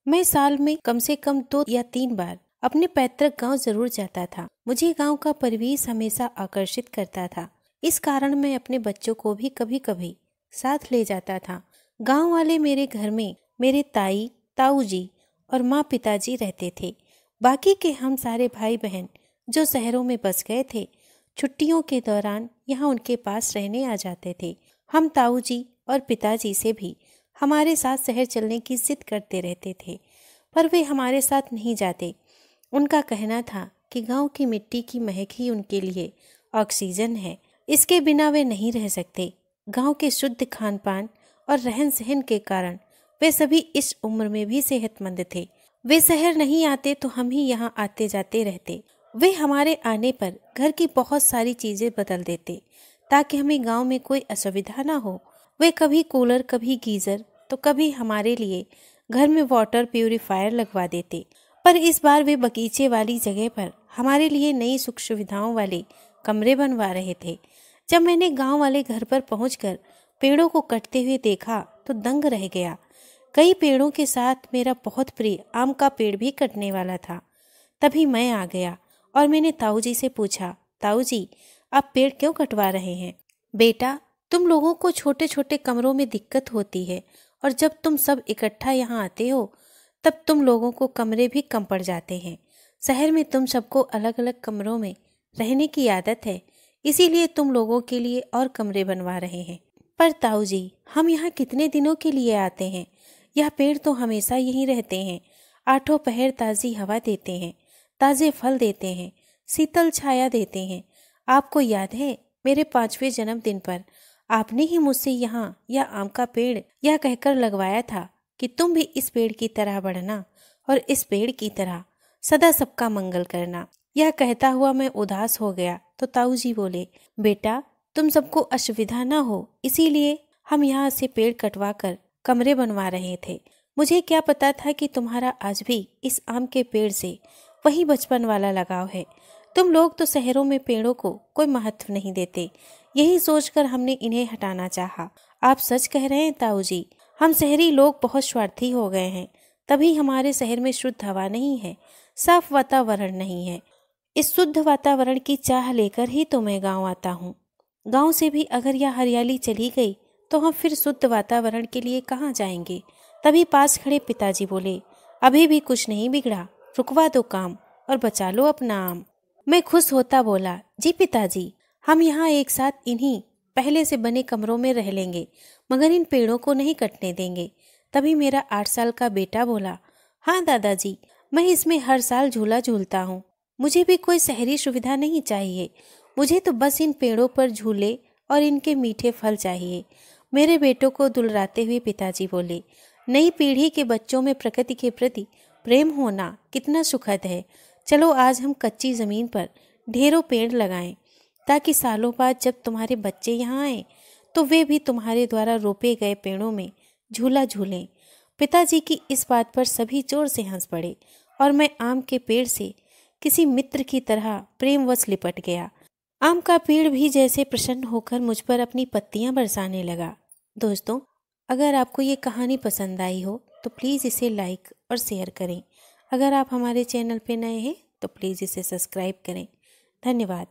मैं साल में कम से कम 2 या 3 बार अपने पैतृक गांव जरूर जाता था। मुझे गांव का परिवेश हमेशा आकर्षित करता था। इस कारण मैं अपने बच्चों को भी कभी कभी साथ ले जाता था। गांव वाले मेरे घर में मेरे ताई, ताऊ जी और माँ पिताजी रहते थे। बाकी के हम सारे भाई बहन जो शहरों में बस गए थे, छुट्टियों के दौरान यहाँ उनके पास रहने आ जाते थे। हम ताऊ जी और पिताजी से भी हमारे साथ शहर चलने की जिद करते रहते थे, पर वे हमारे साथ नहीं जाते। उनका कहना था कि गांव की मिट्टी की महक ही उनके लिए ऑक्सीजन है, इसके बिना वे नहीं रह सकते। गांव के शुद्ध खान पान और रहन सहन के कारण वे सभी इस उम्र में भी सेहतमंद थे। वे शहर नहीं आते तो हम ही यहाँ आते जाते रहते। वे हमारे आने पर घर की बहुत सारी चीजें बदल देते ताकि हमें गांव में कोई असुविधा ना हो। वे कभी कूलर, कभी गीजर, तो कभी हमारे लिए घर में वाटर प्यूरिफायर लगवा देते। पर इस बार वे बगीचे वाली जगह पर हमारे लिए नई सुख सुविधाओं वाले कमरे बनवा रहे थे। जब मैंने गांव वाले घर पर पहुंचकर पेड़ों को कटते हुए देखा तो दंग रह गया। कई पेड़ों के साथ मेरा बहुत प्रिय आम का पेड़ भी कटने वाला था। तभी मैं आ गया और मैंने ताऊ जी से पूछा, ताऊ जी आप पेड़ क्यों कटवा रहे हैं? बेटा, तुम लोगों को छोटे छोटे कमरों में दिक्कत होती है और जब तुम सब इकट्ठा यहाँ आते हो तब तुम लोगों को कमरे भी कम पड़ जाते हैं। शहर में तुम सबको अलग अलग कमरों में रहने की आदत है, इसीलिए तुम लोगों के लिए और कमरे बनवा रहे हैं। पर ताऊ जी, हम यहाँ कितने दिनों के लिए आते हैं? यह पेड़ तो हमेशा यहीं रहते हैं। आठों पहर ताज़ी हवा देते हैं, ताज़े फल देते हैं, शीतल छाया देते हैं। आपको याद है मेरे 5वें जन्मदिन पर आपने ही मुझसे यहाँ यह आम का पेड़ यह कहकर लगवाया था कि तुम भी इस पेड़ की तरह बढ़ना और इस पेड़ की तरह सदा सबका मंगल करना। यह कहता हुआ मैं उदास हो गया तो ताऊ जी बोले, बेटा तुम सबको असुविधा ना हो इसीलिए हम यहाँ से पेड़ कटवा कर कमरे बनवा रहे थे। मुझे क्या पता था कि तुम्हारा आज भी इस आम के पेड़ से वही बचपन वाला लगाव है। तुम लोग तो शहरों में पेड़ों को कोई महत्व नहीं देते। यही सोचकर हमने इन्हें हटाना चाहा। आप सच कह रहे हैं ताऊ जी, हम शहरी लोग बहुत स्वार्थी हो गए हैं, तभी हमारे शहर में शुद्ध हवा नहीं है, साफ वातावरण नहीं है। इस शुद्ध वातावरण की चाह लेकर ही तो मैं गाँव आता हूँ। गाँव से भी अगर यह हरियाली चली गई तो हम फिर शुद्ध वातावरण के लिए कहाँ जाएंगे? तभी पास खड़े पिताजी बोले, अभी भी कुछ नहीं बिगड़ा, रुकवा दो काम और बचा लो अपना आम। मैं खुश होता बोला, जी पिताजी, हम यहाँ एक साथ इन्हीं पहले से बने कमरों में रह लेंगे, मगर इन पेड़ों को नहीं कटने देंगे। तभी मेरा 8 साल का बेटा बोला, हाँ दादाजी, मैं इसमें हर साल झूला झूलता हूँ। मुझे भी कोई शहरी सुविधा नहीं चाहिए, मुझे तो बस इन पेड़ों पर झूले और इनके मीठे फल चाहिए। मेरे बेटों को दुलराते हुए पिताजी बोले, नई पीढ़ी के बच्चों में प्रकृति के प्रति प्रेम होना कितना सुखद है। चलो आज हम कच्ची जमीन पर ढेरों पेड़ लगाएं ताकि सालों बाद जब तुम्हारे बच्चे यहाँ आए तो वे भी तुम्हारे द्वारा रोपे गए पेड़ों में झूला झूलें। पिताजी की इस बात पर सभी जोर से हंस पड़े और मैं आम के पेड़ से किसी मित्र की तरह प्रेमवश लिपट गया। आम का पेड़ भी जैसे प्रसन्न होकर मुझ पर अपनी पत्तियां बरसाने लगा। दोस्तों, अगर आपको ये कहानी पसंद आई हो तो प्लीज़ इसे लाइक और शेयर करें। अगर आप हमारे चैनल पे नए हैं तो प्लीज़ इसे सब्सक्राइब करें। धन्यवाद।